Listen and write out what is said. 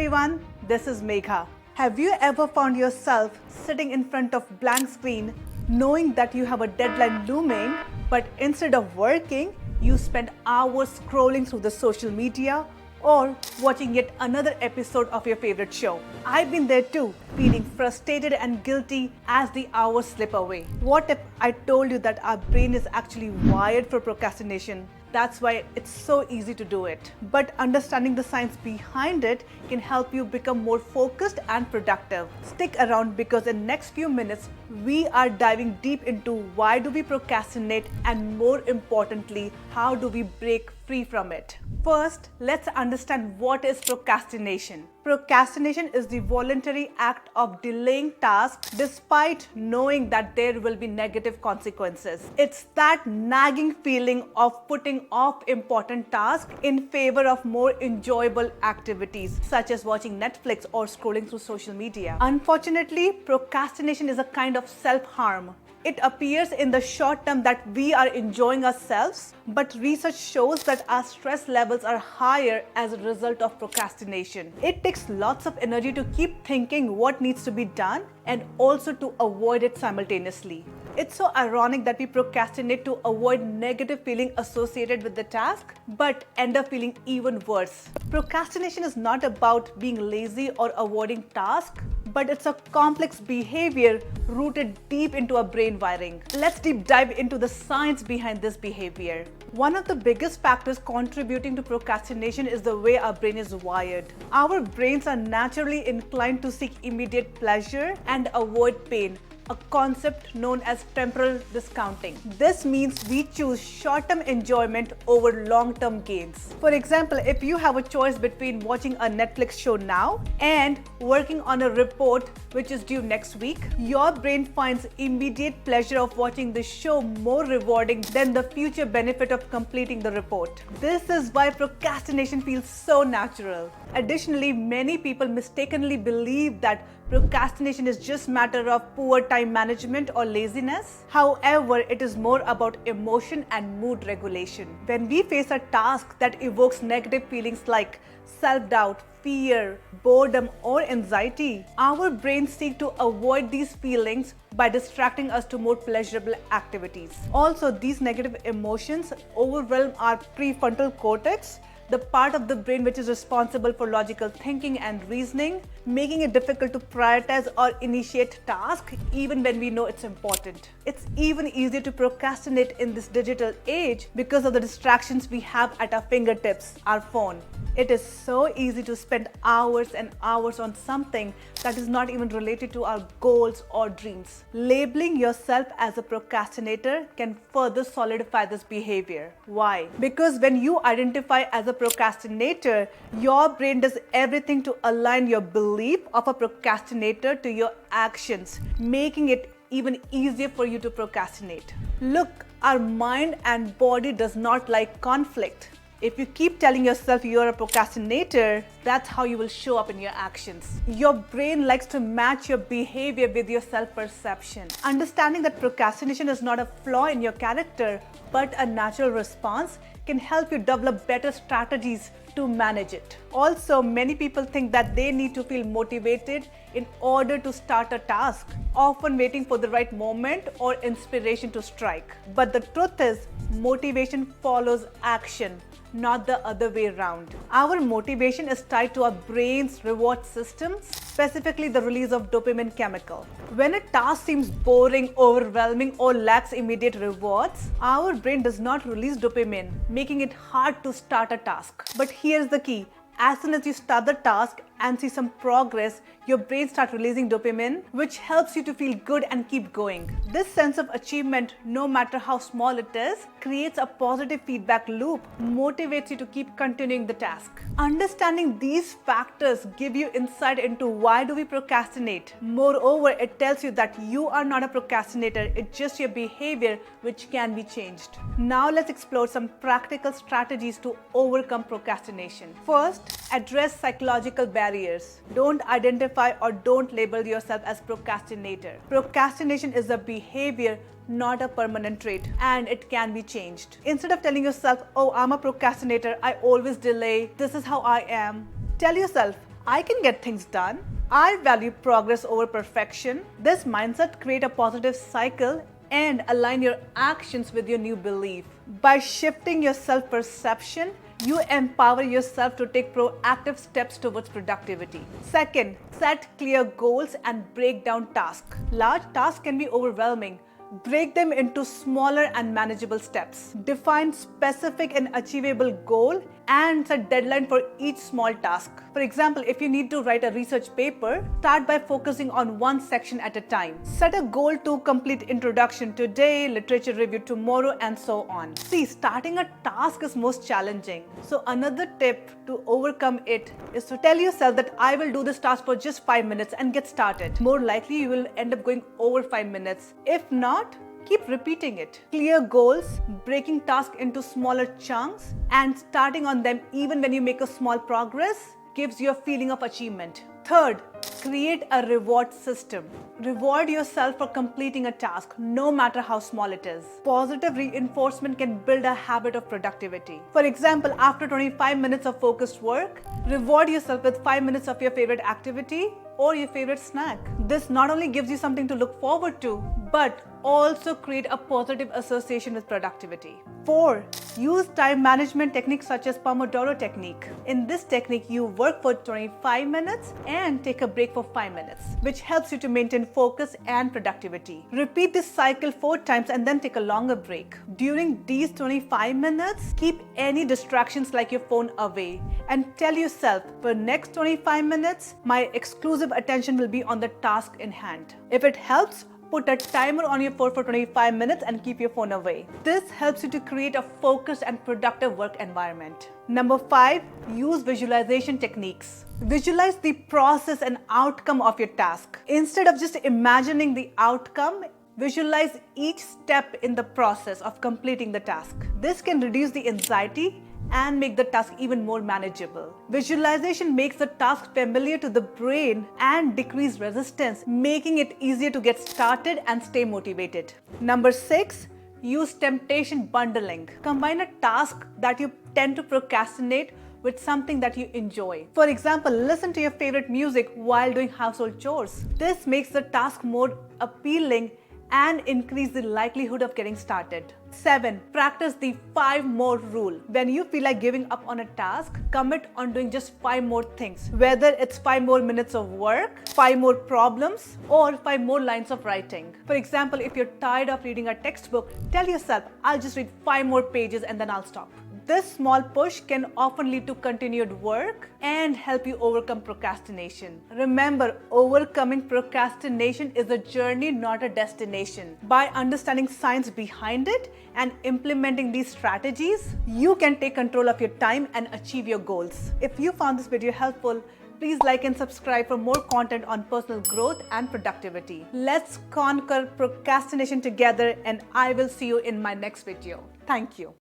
everyone, this is Megha. Have you ever found yourself sitting in front of blank screen knowing that you have a deadline looming, but instead of working, you spend hours scrolling through the social media or watching yet another episode of your favorite show? I've been there too, feeling frustrated and guilty as the hours slip away. What if I told you that our brain is actually wired for procrastination? That's why it's so easy to do it. But understanding the science behind it can help you become more focused and productive. Stick around because in next few minutes, we are diving deep into why do we procrastinate and more importantly, how do we break free from it. First, let's understand what is procrastination. Procrastination is the voluntary act of delaying tasks despite knowing that there will be negative consequences. It's that nagging feeling of putting off important tasks in favor of more enjoyable activities such as watching Netflix or scrolling through social media. Unfortunately, procrastination is a kind of self-harm. It appears in the short term that we are enjoying ourselves, but research shows that our stress levels are higher as a result of procrastination. It takes lots of energy to keep thinking what needs to be done and also to avoid it simultaneously. It's so ironic that we procrastinate to avoid negative feeling associated with the task, but end up feeling even worse. Procrastination is not about being lazy or avoiding tasks, but it's a complex behavior rooted deep into our brain wiring. Let's deep dive into the science behind this behavior. One of the biggest factors contributing to procrastination is the way our brain is wired. Our brains are naturally inclined to seek immediate pleasure and avoid pain, a concept known as temporal discounting. This means we choose short-term enjoyment over long-term gains. For example, if you have a choice between watching a Netflix show now and working on a report which is due next week, your brain finds immediate pleasure of watching the show more rewarding than the future benefit of completing the report. This is why procrastination feels so natural. Additionally, many people mistakenly believe that procrastination is just a matter of poor time management or laziness. However, it is more about emotion and mood regulation. When we face a task that evokes negative feelings like self-doubt, fear, boredom, or anxiety, our brains seek to avoid these feelings by distracting us to more pleasurable activities. Also, these negative emotions overwhelm our prefrontal cortex, the part of the brain which is responsible for logical thinking and reasoning, making it difficult to prioritize or initiate tasks even when we know it's important. It's even easier to procrastinate in this digital age because of the distractions we have at our fingertips, our phone. It is so easy to spend hours and hours on something that is not even related to our goals or dreams. Labeling yourself as a procrastinator can further solidify this behavior. Why? Because when you identify as a procrastinator, your brain does everything to align your belief of a procrastinator to your actions, making it even easier for you to procrastinate. Look, our mind and body does not like conflict. If you keep telling yourself you're a procrastinator, that's how you will show up in your actions. Your brain likes to match your behavior with your self-perception. Understanding that procrastination is not a flaw in your character, but a natural response can help you develop better strategies to manage it. Also, many people think that they need to feel motivated in order to start a task, often waiting for the right moment or inspiration to strike. But the truth is, motivation follows action, not the other way around. Our motivation is tied to our brain's reward system, specifically the release of dopamine chemical. When a task seems boring, overwhelming, or lacks immediate rewards, our brain does not release dopamine, making it hard to start a task. But here's the key. As soon as you start the task and see some progress, your brain starts releasing dopamine, which helps you to feel good and keep going. This sense of achievement, no matter how small it is, creates a positive feedback loop, motivates you to keep continuing the task. Understanding these factors give you insight into why do we procrastinate. Moreover, it tells you that you are not a procrastinator, it's just your behavior which can be changed. Now let's explore some practical strategies to overcome procrastination. First, address psychological barriers. Don't identify or don't label yourself as procrastinator. Procrastination is a behavior, not a permanent trait, and it can be changed. Instead of telling yourself, oh, I'm a procrastinator, I always delay, this is how I am, tell yourself, I can get things done. I value progress over perfection. This mindset creates a positive cycle and align your actions with your new belief. By shifting your self-perception, you empower yourself to take proactive steps towards productivity. Second, set clear goals and break down tasks. Large tasks can be overwhelming. Break them into smaller and manageable steps. Define specific and achievable goal and set deadline for each small task. For example, if you need to write a research paper, start by focusing on one section at a time. Set a goal to complete introduction today, literature review tomorrow, and so on. See, starting a task is most challenging. So another tip to overcome it is to tell yourself that I will do this task for just 5 minutes and get started. More likely, you will end up going over 5 minutes. If not, keep repeating it. Clear goals, breaking tasks into smaller chunks, and starting on them even when you make a small progress gives you a feeling of achievement. Third, create a reward system. Reward yourself for completing a task, no matter how small it is. Positive reinforcement can build a habit of productivity. For example, after 25 minutes of focused work, reward yourself with 5 minutes of your favorite activity or your favorite snack. This not only gives you something to look forward to, but also create a positive association with productivity. 4. Use time management techniques such as Pomodoro technique. In this technique, you work for 25 minutes and take a break for 5 minutes, which helps you to maintain focus and productivity. Repeat this cycle 4 times and then take a longer break. During these 25 minutes, keep any distractions like your phone away and tell yourself, for next 25 minutes, my exclusive attention will be on the task in hand. If it helps, put a timer on your phone for 25 minutes and keep your phone away. This helps you to create a focused and productive work environment. Number 5, use visualization techniques. Visualize the process and outcome of your task. Instead of just imagining the outcome, visualize each step in the process of completing the task. This can reduce the anxiety and make the task even more manageable. Visualization makes the task familiar to the brain and decrease resistance, making it easier to get started and stay motivated. Number 6, use temptation bundling. Combine a task that you tend to procrastinate with something that you enjoy. For example, listen to your favorite music while doing household chores. This makes the task more appealing and increase the likelihood of getting started. 7. Practice the 5 more rule. When you feel like giving up on a task, commit on doing just 5 more things. Whether it's 5 more minutes of work, 5 more problems, or 5 more lines of writing. For example, if you're tired of reading a textbook, tell yourself, I'll just read 5 more pages and then I'll stop. This small push can often lead to continued work and help you overcome procrastination. Remember, overcoming procrastination is a journey, not a destination. By understanding science behind it and implementing these strategies, you can take control of your time and achieve your goals. If you found this video helpful, please like and subscribe for more content on personal growth and productivity. Let's conquer procrastination together, and I will see you in my next video. Thank you.